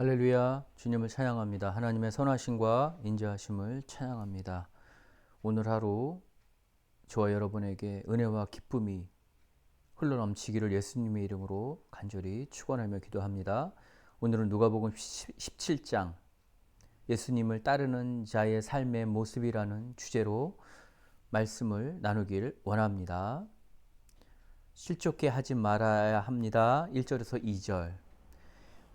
할렐루야, 주님을 찬양합니다. 하나님의 선하심과 인자하심을 찬양합니다. 오늘 하루 저와 여러분에게 은혜와 기쁨이 흘러넘치기를 예수님의 이름으로 간절히 축원하며 기도합니다. 오늘은 누가복음 17장 예수님을 따르는 자의 삶의 모습이라는 주제로 말씀을 나누길 원합니다. 실족해 하지 말아야 합니다. 1절에서 2절.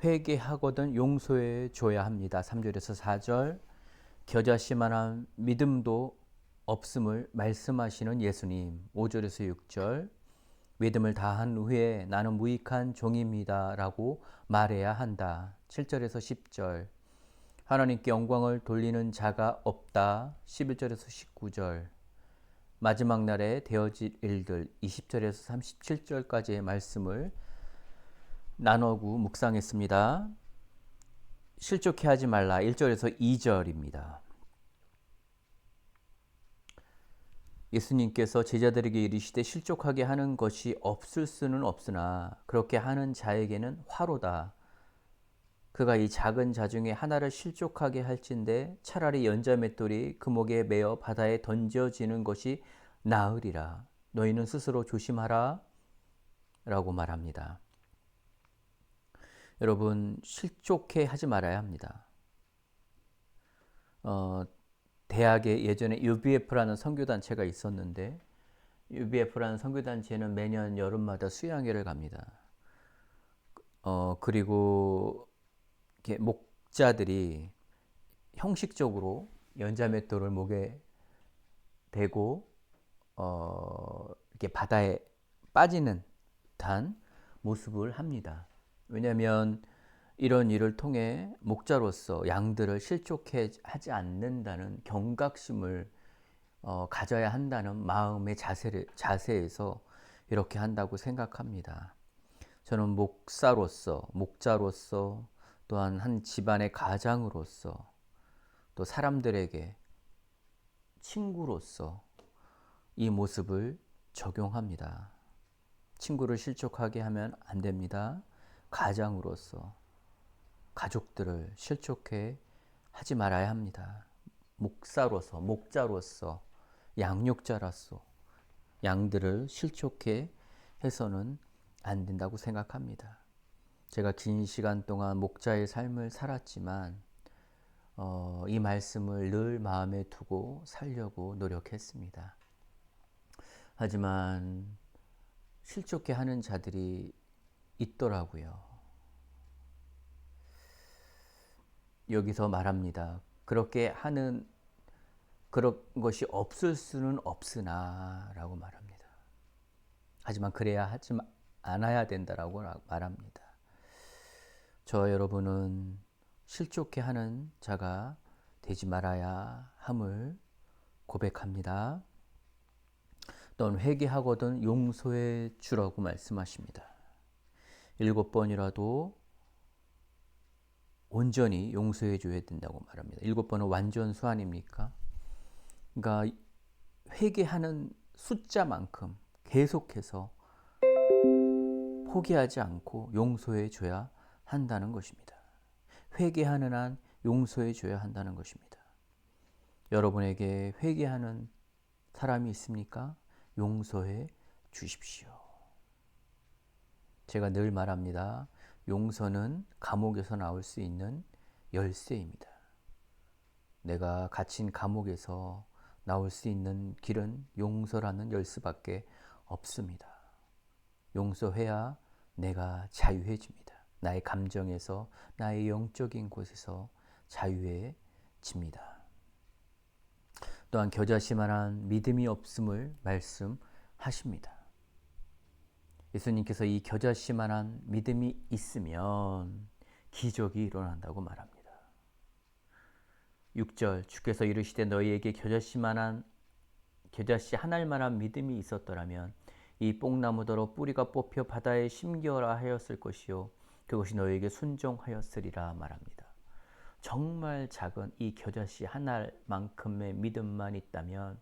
회개하거든 용서해 줘야 합니다. 3절에서 4절. 겨자씨만한 믿음도 없음을 말씀하시는 예수님. 5절에서 6절. 믿음을 다한 후에 나는 무익한 종입니다 라고 말해야 한다. 7절에서 10절. 하나님께 영광을 돌리는 자가 없다. 11절에서 19절. 마지막 날에 되어질 일들. 20절에서 37절까지의 말씀을 나누고 묵상했습니다. 실족해 하지 말라. 1절에서 2절입니다. 예수님께서 제자들에게 이르시되 실족하게 하는 것이 없을 수는 없으나 그렇게 하는 자에게는 화로다. 그가 이 작은 자 중에 하나를 실족하게 할진대 차라리 연자맷돌이 그 목에 매어 바다에 던져지는 것이 나으리라. 너희는 스스로 조심하라 라고 말합니다. 여러분, 실족해 하지 말아야 합니다. 대학에 예전에 UBF라는 선교단체가 있었는데 UBF라는 선교단체는 매년 여름마다 수양회를 갑니다. 그리고 이렇게 목자들이 형식적으로 연자맷돌을 목에 대고 이렇게 바다에 빠지는 듯한 모습을 합니다. 왜냐하면 이런 일을 통해 목자로서 양들을 실족해 하지 않는다는 경각심을 가져야 한다는 마음의 자세에서 이렇게 한다고 생각합니다. 저는 목자로서 또한 한 집안의 가장으로서 또 사람들에게 친구로서 이 모습을 적용합니다. 친구를 실족하게 하면 안 됩니다. 가장으로서 가족들을 실족해 하지 말아야 합니다. 목자로서, 양육자로서 양들을 실족해 해서는 안 된다고 생각합니다. 제가 긴 시간 동안 목자의 삶을 살았지만 이 말씀을 늘 마음에 두고 살려고 노력했습니다. 하지만 실족해 하는 자들이 있더라고요. 여기서 말합니다. 그렇게 하는 그런 것이 없을 수는 없으나 라고 말합니다. 하지만 그래야 하지 않아야 된다라고 말합니다. 저 여러분은 실족해 하는 자가 되지 말아야 함을 고백합니다. 넌 회개하거든 용서해 주라고 말씀하십니다. 7번이라도 온전히 용서해 줘야 된다고 말합니다. 7번은 완전수 아닙니까? 그러니까 회개하는 숫자만큼 계속해서 포기하지 않고 용서해 줘야 한다는 것입니다. 회개하는 한 용서해 줘야 한다는 것입니다. 여러분에게 회개하는 사람이 있습니까? 용서해 주십시오. 제가 늘 말합니다. 용서는 감옥에서 나올 수 있는 열쇠입니다. 내가 갇힌 감옥에서 나올 수 있는 길은 용서라는 열쇠밖에 없습니다. 용서해야 내가 자유해집니다. 나의 감정에서, 나의 영적인 곳에서 자유해집니다. 또한 겨자씨만한 믿음이 없음을 말씀하십니다. 예수님께서 이 겨자씨만한 믿음이 있으면 기적이 일어난다고 말합니다. 6절 주께서 이르시되 너희에게 겨자씨 한 알만한 믿음이 있었더라면 이 뽕나무더러 뿌리가 뽑혀 바다에 심겨라 하였을 것이요 그것이 너희에게 순종하였으리라 말합니다. 정말 작은 이 겨자씨 한 알만큼의 믿음만 있다면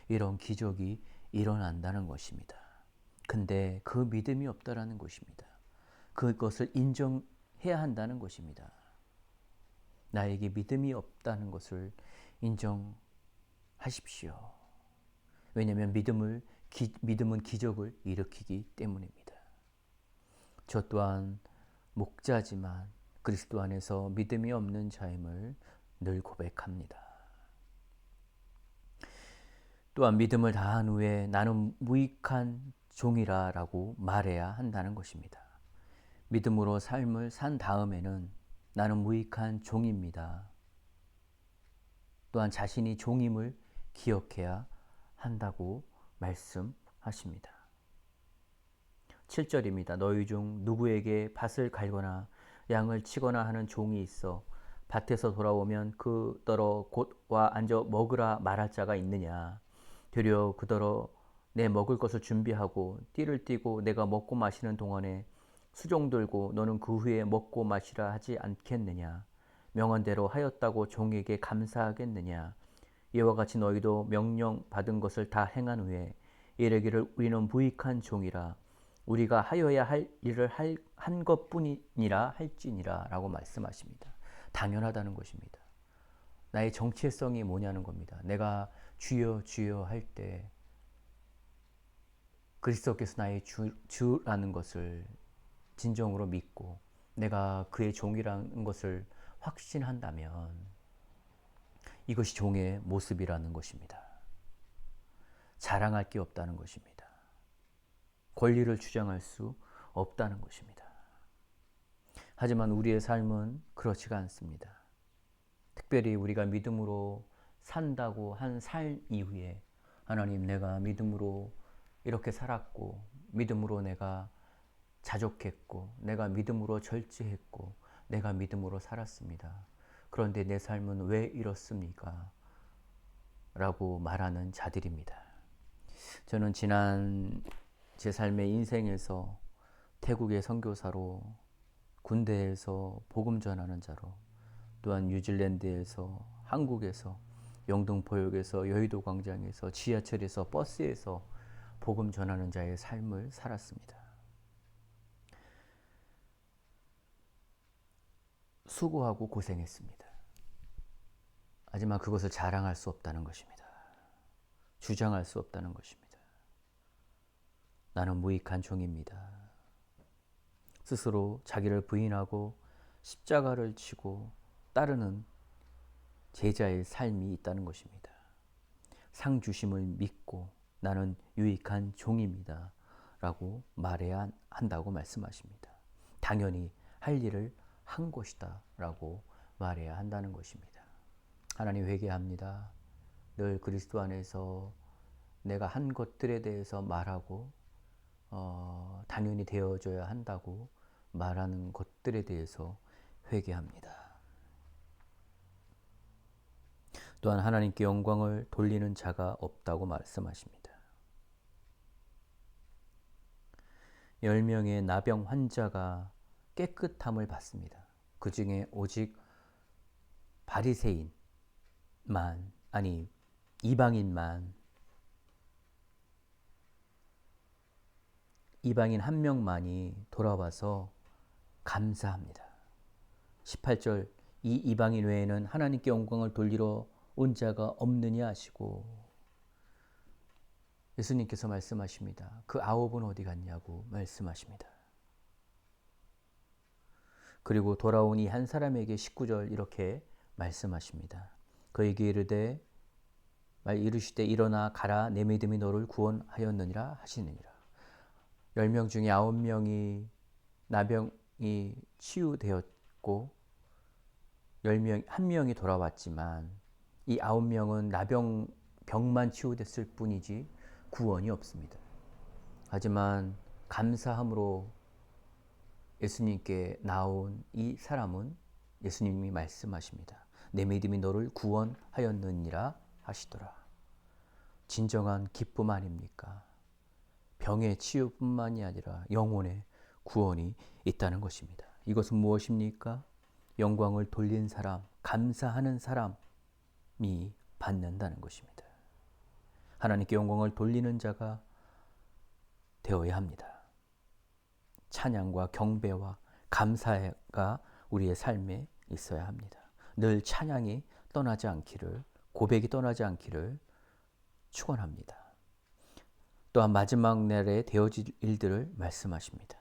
이런 기적이 일어난다는 것입니다. 근데 그 믿음이 없다라는 것입니다. 그것을 인정해야 한다는 것입니다. 나에게 믿음이 없다는 것을 인정하십시오. 왜냐하면 믿음은 기적을 일으키기 때문입니다. 저 또한 목자지만 그리스도 안에서 믿음이 없는 자임을 늘 고백합니다. 또한 믿음을 다한 후에 나는 무익한 종이라고 말해야 한다는 것입니다. 믿음으로 삶을 산 다음에는 나는 무익한 종입니다. 또한 자신이 종임을 기억해야 한다고 말씀하십니다. 7절입니다. 너희 중 누구에게 밭을 갈거나 양을 치거나 하는 종이 있어 밭에서 돌아오면 그더러 곧 와 앉아 먹으라 말할 자가 있느냐. 되려 그더러 내 먹을 것을 준비하고 띠를 띠고 내가 먹고 마시는 동안에 수종 들고 너는 그 후에 먹고 마시라 하지 않겠느냐. 명한대로 하였다고 종에게 감사하겠느냐. 이와 같이 너희도 명령 받은 것을 다 행한 후에 이르기를 우리는 무익한 종이라 우리가 하여야 할 일을 한 것뿐이니라 할지니라 라고 말씀하십니다. 당연하다는 것입니다. 나의 정체성이 뭐냐는 겁니다. 내가 주여 주여 할 때 그리스도께서 나의 주라는 것을 진정으로 믿고 내가 그의 종이라는 것을 확신한다면 이것이 종의 모습이라는 것입니다. 자랑할 게 없다는 것입니다. 권리를 주장할 수 없다는 것입니다. 하지만 우리의 삶은 그렇지가 않습니다. 특별히 우리가 믿음으로 산다고 한 삶 이후에 하나님 내가 믿음으로 이렇게 살았고 믿음으로 내가 자족했고 내가 믿음으로 절제했고 내가 믿음으로 살았습니다. 그런데 내 삶은 왜 이렇습니까? 라고 말하는 자들입니다. 저는 지난 제 삶의 인생에서 태국의 선교사로 군대에서 복음 전하는 자로 또한 뉴질랜드에서 한국에서 영등포역에서 여의도 광장에서 지하철에서 버스에서 복음 전하는 자의 삶을 살았습니다. 수고하고 고생했습니다. 하지만 그것을 자랑할 수 없다는 것입니다. 주장할 수 없다는 것입니다. 나는 무익한 종입니다. 스스로 자기를 부인하고 십자가를 치고 따르는 제자의 삶이 있다는 것입니다. 상 주심을 믿고 나는 유익한 종입니다. 라고 말해야 한다고 말씀하십니다. 당연히 할 일을 한 것이다. 라고 말해야 한다는 것입니다. 하나님 회개합니다. 늘 그리스도 안에서 내가 한 것들에 대해서 말하고 당연히 되어져야 한다고 말하는 것들에 대해서 회개합니다. 또한 하나님께 영광을 돌리는 자가 없다고 말씀하십니다. 10명의 나병 환자가 깨끗함을 받습니다. 그 중에 오직 바리새인만 아니 이방인 한 명만이 돌아와서 감사합니다. 18절 이 이방인 외에는 하나님께 영광을 돌리러 온 자가 없느냐 하시고 예수님께서 말씀하십니다. 그 9은 어디 갔냐고 말씀하십니다. 그리고 돌아온 이 한 사람에게 19절 이렇게 말씀하십니다. 그에게 이르시되 일어나 가라 내 믿음이 너를 구원하였느니라 하시느니라. 10명 중에 9명이 나병이 치유되었고 10명, 한 명이 돌아왔지만 이 9명은 병만 치유됐을 뿐이지 구원이 없습니다. 하지만 감사함으로 예수님께 나온 이 사람은 예수님이 말씀하십니다. 내 믿음이 너를 구원하였느니라 하시더라. 진정한 기쁨 아닙니까? 병의 치유뿐만이 아니라 영혼의 구원이 있다는 것입니다. 이것은 무엇입니까? 영광을 돌린 사람, 감사하는 사람이 받는다는 것입니다. 하나님께 영광을 돌리는 자가 되어야 합니다. 찬양과 경배와 감사가 우리의 삶에 있어야 합니다. 늘 찬양이 떠나지 않기를, 고백이 떠나지 않기를 축원합니다. 또한 마지막 날에 되어질 일들을 말씀하십니다.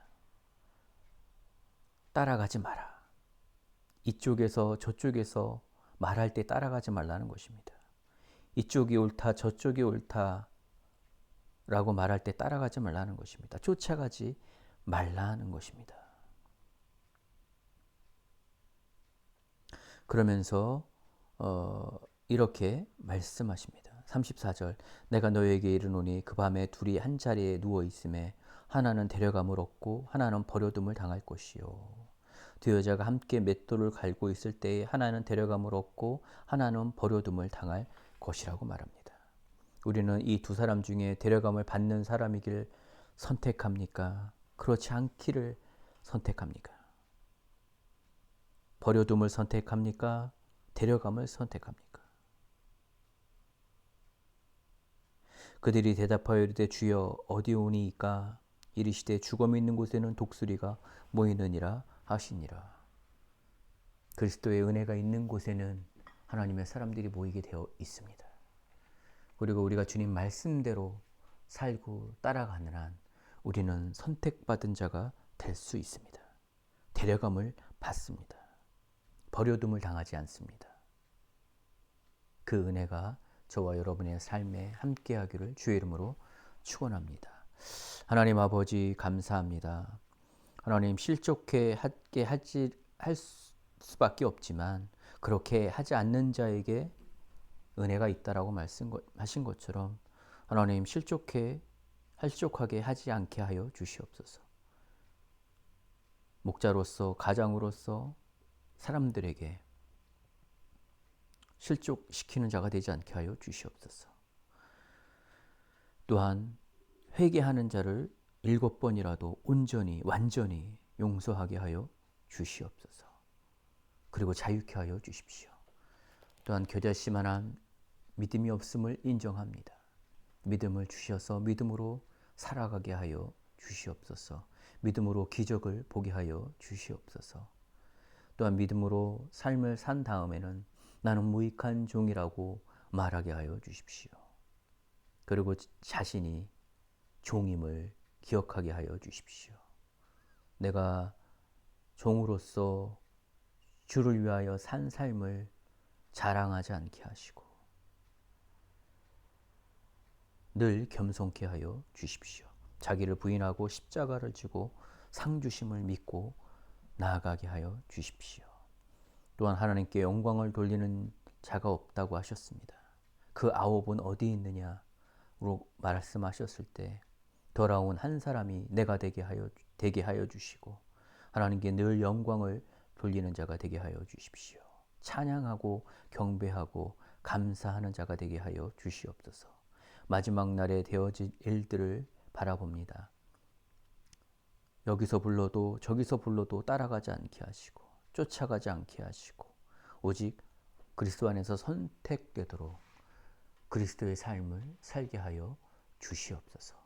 따라가지 마라. 이쪽에서 저쪽에서 말할 때 따라가지 말라는 것입니다. 이쪽이 옳다, 저쪽이 옳다 라고 말할 때 따라가지 말라는 것입니다. 쫓아가지 말라는 것입니다. 그러면서 이렇게 말씀하십니다. 34절 내가 너에게 이르노니 그 밤에 둘이 한 자리에 누워 있음에 하나는 데려감을 얻고 하나는 버려둠을 당할 것이요. 두 여자가 함께 맷돌을 갈고 있을 때에 하나는 데려감을 얻고 하나는 버려둠을 당할 것이라고 말합니다. 우리는 이 두 사람 중에 데려감을 받는 사람이길 선택합니까? 그렇지 않기를 선택합니까? 버려둠을 선택합니까? 데려감을 선택합니까? 그들이 대답하여 이르되 주여 어디 오니이까? 이르시되 죽음이 있는 곳에는 독수리가 모이느니라 하시니라. 그리스도의 은혜가 있는 곳에는 하나님의 사람들이 모이게 되어 있습니다. 그리고 우리가 주님 말씀대로 살고 따라가는 한 우리는 선택받은 자가 될 수 있습니다. 데려감을 받습니다. 버려둠을 당하지 않습니다. 그 은혜가 저와 여러분의 삶에 함께하기를 주의 이름으로 축원합니다. 하나님 아버지 감사합니다. 하나님 실족해 하게 할 수밖에 없지만 그렇게 하지 않는 자에게 은혜가 있다라고 말씀하신 것처럼 하나님 실족하게 하지 않게 하여 주시옵소서. 목자로서 가장으로서 사람들에게 실족시키는 자가 되지 않게 하여 주시옵소서. 또한 회개하는 자를 7번이라도 온전히 완전히 용서하게 하여 주시옵소서. 그리고 자유케 하여 주십시오. 또한 겨자씨만한 믿음이 없음을 인정합니다. 믿음을 주셔서 믿음으로 살아가게 하여 주시옵소서. 믿음으로 기적을 보게 하여 주시옵소서. 또한 믿음으로 삶을 산 다음에는 나는 무익한 종이라고 말하게 하여 주십시오. 그리고 자신이 종임을 기억하게 하여 주십시오. 내가 종으로서 주를 위하여 산 삶을 자랑하지 않게 하시고 늘 겸손케 하여 주십시오. 자기를 부인하고 십자가를 지고 상 주심을 믿고 나아가게 하여 주십시오. 또한 하나님께 영광을 돌리는 자가 없다고 하셨습니다. 그 아홉은 어디 있느냐로 말씀하셨을 때 돌아온 한 사람이 내가 되게 하여 주시고 하나님께 늘 영광을 돌리는 자가 되게 하여 주십시오. 찬양하고 경배하고 감사하는 자가 되게 하여 주시옵소서. 마지막 날에 되어질 일들을 바라봅니다. 여기서 불러도 저기서 불러도 따라가지 않게 하시고 쫓아가지 않게 하시고 오직 그리스도 안에서 선택되도록 그리스도의 삶을 살게 하여 주시옵소서.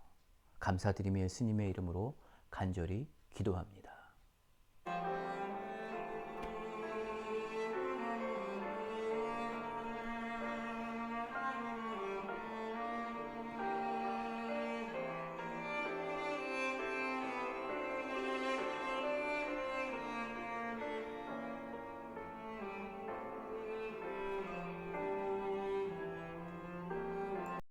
감사드리며 예수님의 이름으로 간절히 기도합니다.